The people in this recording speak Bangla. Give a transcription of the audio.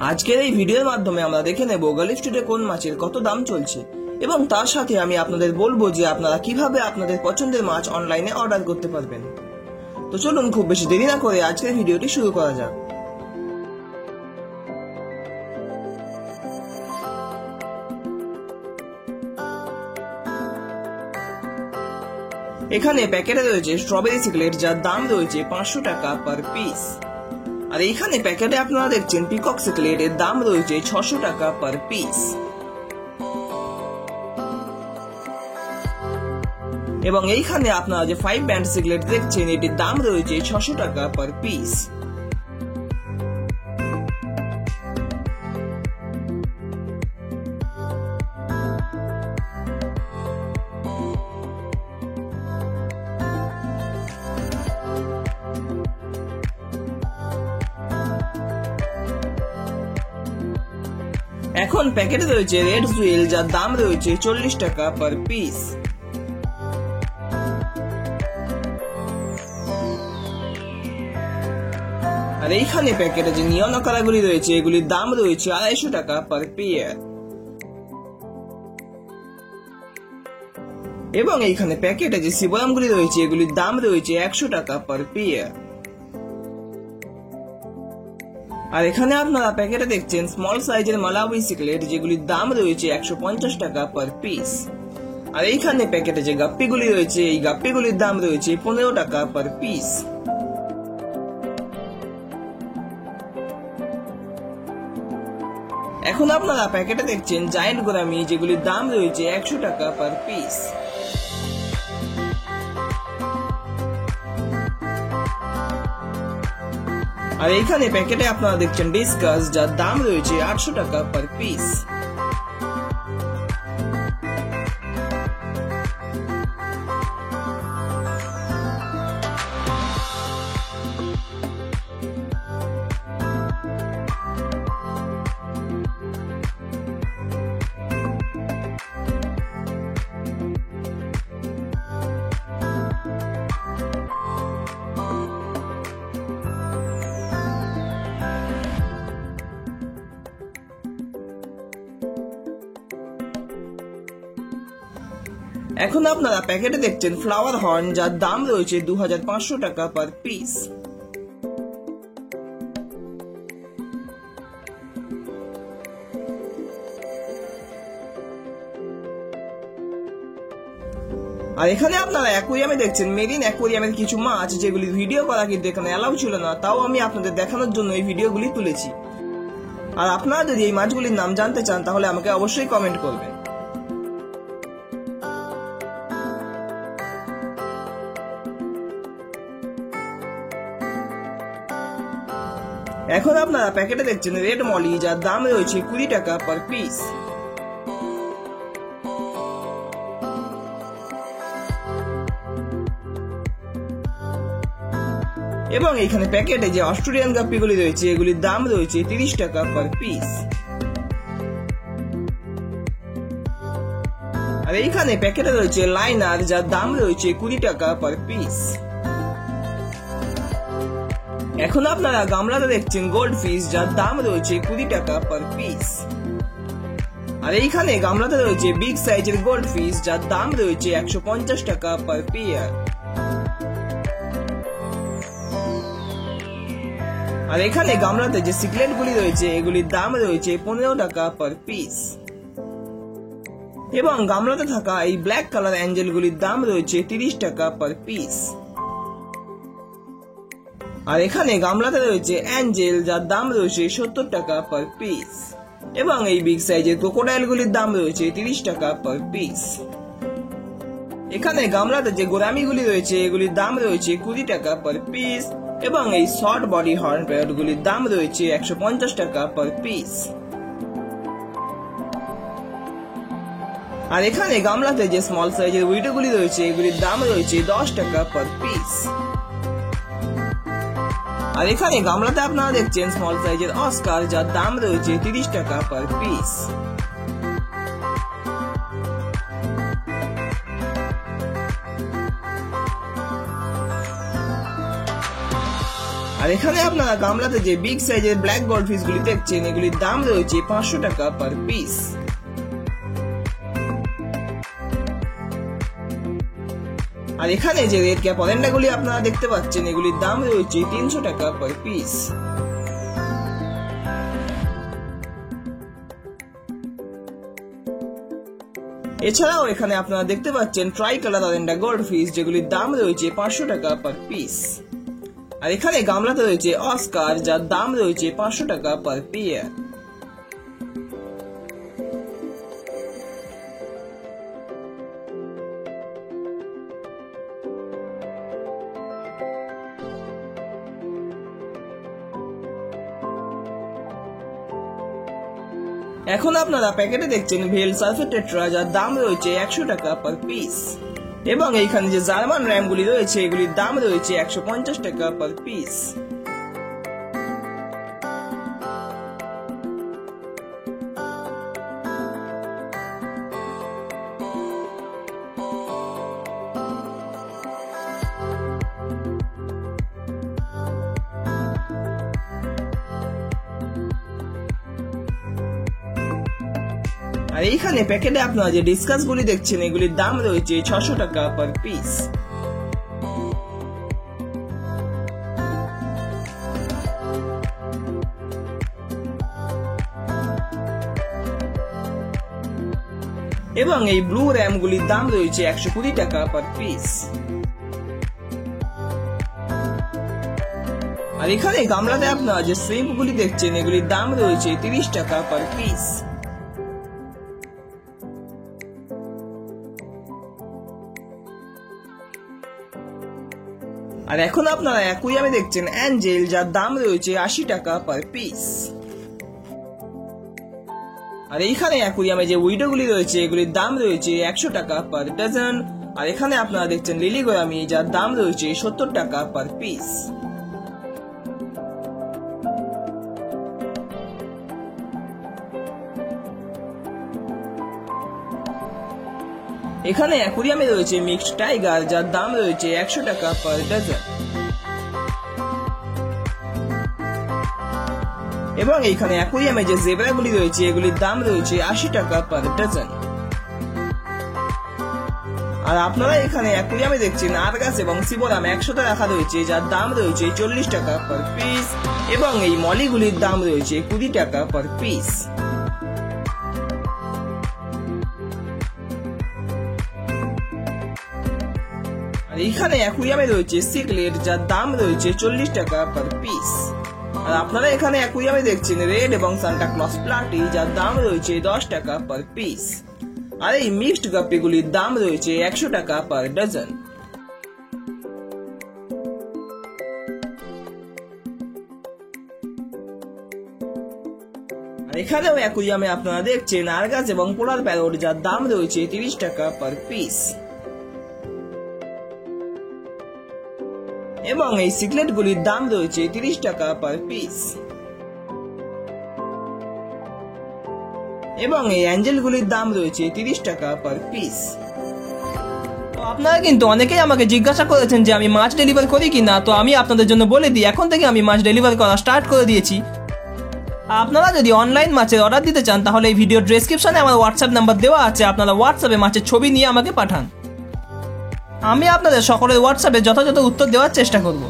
আজকের এই ভিডিওর মাধ্যমে আমরা দেখে নেব গালি স্ট্রিটে কোন মাছের কত দাম চলছে এবং তার সাথে আমি আপনাদের বলবো যে আপনারা কিভাবে আপনাদের পছন্দের মাছ অনলাইনে অর্ডার করতে পারবেন। তো চলুন খুব বেশি দেরি না করে আজকের ভিডিওটি শুরু করা যাক। এখানে প্যাকেটে রয়েছে স্ট্রবেরি সিকলেট, যার দাম রয়েছে 500 টাকা পার পিস। আর এইখানে প্যাকেটে আপনারা দেখছেন পিকক সিকলেট, এর দাম রয়েছে 600 টাকা পার পিস। এবং এইখানে আপনারা যে 5 ব্যান্ড সিকলেট দেখছেন, এটির দাম রয়েছে 600 টাকা পার পিস। এখন প্যাকেটে রয়েছে রেড জুয়েল, যার দাম রয়েছে 40 টাকা পার পিস। আর এইখানে প্যাকেটে যে নিয়ন আকারগুলি রয়েছে, এগুলির দাম রয়েছে 250 টাকা পার পেয়ার। এবং এইখানে প্যাকেটে যে সিবোরামগুলি রয়েছে, এগুলির দাম রয়েছে 100 টাকা পার পেয়ার। আর এখানে আপনারা প্যাকেটে দেখছেন স্মল সাইজের মালাউই সিকলেট, যেগুলির দাম রয়েছে 150 টাকা পার পিস। আর এইখানে প্যাকেটে যে গাপ্পিগুলি রয়েছে, এই গাপ্পিগুলির দাম রয়েছে 15 টাকা পার পিস। এখন আপনারা প্যাকেটে দেখছেন জায়ান্ট গোরামি, যেগুলির দাম রয়েছে 100 টাকা পার পিস। আর এইখানে প্যাকেটে আপনারা দেখছেন ডিসকাস, যার দাম রয়েছে 800 টাকা পার পিস। এখন আপনারা প্যাকেটে দেখছেন ফ্লাওয়ার হর্ন, যার দাম রয়েছে 2500 টাকা পার পিস। আর এখানে আপনারা অ্যাকোরিয়ামে দেখছেন মেরিন অ্যাকোরিয়ামের কিছু মাছ, যেগুলি ভিডিও করা কিন্তু এখানে অ্যালাউ ছিল না, তাও আমি আপনাদের দেখানোর জন্য এই ভিডিওগুলি তুলেছি। আর আপনারা যদি এই মাছগুলির নাম জানতে চান, তাহলে আমাকে অবশ্যই কমেন্ট করবেন। এখন আপনারা প্যাকেটে দেখছেন রেড মলি, যার দাম রয়েছে 20 টাকা পার পিস। এবং এইখানে প্যাকেটে যে অস্ট্রেলিয়ান গাপ্পিগুলি রয়েছে, এগুলির দাম রয়েছে 30 টাকা পার পিস। আর এইখানে প্যাকেটে রয়েছে লাইনার, যার দাম রয়েছে 20 টাকা পার পিস। এখন আপনারা গামলাতে দেখছেন গোল্ড ফিশ, যার দাম রয়েছে 20 টাকা পার পিস। আর এইখানে গামলাতে রয়েছে বিগ সাইজের গোল্ড ফিশ, যার দাম রয়েছে 150 টাকা পার পেয়ার। আর এখানে গামলাতে যে সিকলেট গুলি রয়েছে, এগুলির দাম রয়েছে 15 টাকা পার পিস। এবং গামলাতে থাকা এই ব্ল্যাক কালার অ্যাঞ্জেল গুলির দাম রয়েছে 30 টাকা পার পিস। আর এখানে গামলাতে রয়েছে অ্যাঞ্জেল, যার দাম রয়েছে 70 টাকা পার পিস। এবং এই বিগ সাইজের ক্রোকোডাইল গুলির দাম রয়েছে 30 টাকা পার পিস। এখানে গামলাতে যে গোরামি গুলি রয়েছে, এগুলির দাম রয়েছে 20 টাকা পার পিস। এবং এই শর্ট বডি হর্ন প্যারট গুলির দাম রয়েছে 150 টাকা পার পিস। আর এখানে গামলাতে যে স্মল সাইজের উইডো গুলি রয়েছে, এগুলির দাম রয়েছে 10 টাকা পার পিস। আর এখানে গামলাতে আপনারা দেখছেন স্মল সাইজের অস্কার, যার দাম রয়েছে 30 টাকা পার পিস। আর এখানে আপনারা গামলাতে যে বিগ সাইজের ব্ল্যাক গোল্ডফিশ গুলি দেখছেন এগুলির দাম রয়েছে 500 টাকা পার পিস। আর এখানে যে রেড ক্যাপ অরেন্ডা গুলি আপনারা দেখতে পাচ্ছেন এগুলির দাম রয়েছে 300 টাকা পার পিস। এছাড়াও এখানে আপনারা দেখতে পাচ্ছেন ট্রাই কালার অরেন্ডা গোল্ডফিশ যেগুলির দাম রয়েছে 500 টাকা পার পিস। আর এখানে গামলাতে রয়েছে অস্কার যার দাম রয়েছে 500 টাকা পার পেয়ার। এখন আপনারা প্যাকেটে দেখছেন ভেল সালফেট টেট্রা যার দাম রয়েছে 100 টাকা পার পিস। এবং এইখানে যে জার্মান র্যাম গুলি রয়েছে এগুলির দাম রয়েছে 150 টাকা পার পিস। আর এইখানে প্যাকেটে আপনারা যে ডিসকাস গুলি দেখছেন এগুলির দাম রয়েছে 600 টাকা পার পিস। এবং এই ব্লু র্যাম গুলির দাম রয়েছে 120 টাকা পার পিস। আর এখানে গামলাতে আপনারা যে শ্রিম্প গুলি দেখছেন এগুলির দাম রয়েছে 30 টাকা পার পিস। আর এখন আপনারা অ্যাকুয়ারিয়ামে দেখছেন অ্যাঞ্জেল যার দাম রয়েছে 80 টাকা পার পিস। আর এইখানে অ্যাকুয়ারিয়ামে যে উইডো গুলি রয়েছে এগুলির দাম রয়েছে 100 টাকা পার ডজন। আর এখানে আপনারা দেখছেন লিলি গোয়ামি যার দাম রয়েছে 70 টাকা পার পিস। এখানে অ্যাকুয়ারিয়ামে রয়েছে মিক্সড টাইগার যার দাম রয়েছে 100 টাকা পার ডজন। এবং এইখানে অ্যাকুয়ারিয়ামে যে জেব্রা গুলি রয়েছে এগুলির দাম রয়েছে 80 টাকা পার ডজন। আর আপনারা এখানে অ্যাকুয়ারিয়ামে দেখছেন আরগাস এবং সিবোরাম একসাথে রাখা রয়েছে যার দাম রয়েছে 40 টাকা পার পিস। এবং এই মলিগুলির দাম রয়েছে 20 টাকা পার পিস। আর এখানে অ্যাকুয়ারিয়ামে রয়েছে সিকলেট যার দাম রয়েছে 40 টাকা পার পিস। আর আপনারা এখানে অ্যাকুয়ারিয়ামে দেখছেন রেড এবং সান্টা ক্লজ প্লাটি যার দাম রয়েছে 10 টাকা পার পিস। আর এই মিক্সড গাপ্পিগুলির দাম রয়েছে 100 টাকা পার ডজন। আর এখানেও অ্যাকুয়ারিয়ামে আপনারা দেখছেন আরগাস এবং পোলার প্যারট যার দাম রয়েছে 30 টাকা পার পিস। এবং এই সিকলেট গুলির দাম রয়েছে 30 টাকা পার পিস। এবং এই অ্যাঞ্জেল গুলির দাম রয়েছে 30 টাকা পার পিস। তো আপনারা কিন্তু অনেকেই আমাকে জিজ্ঞাসা করেছেন যে আমি মাছ ডেলিভার করি কিনা, তো আমি আপনাদের জন্য বলে দিই এখন থেকে আমি মাছ ডেলিভার করা স্টার্ট করে দিয়েছি। আপনারা যদি অনলাইন মাছের অর্ডার দিতে চান তাহলে এই ভিডিও ডেসক্রিপশনে আমার হোয়াটসঅ্যাপ নাম্বার দেওয়া আছে, আপনারা হোয়াটসঅ্যাপে মাছের ছবি নিয়ে আমাকে পাঠান। আমি আপনাদের সকলের হোয়াটসঅ্যাপে যথাযথ উত্তর দেওয়ার চেষ্টা করব।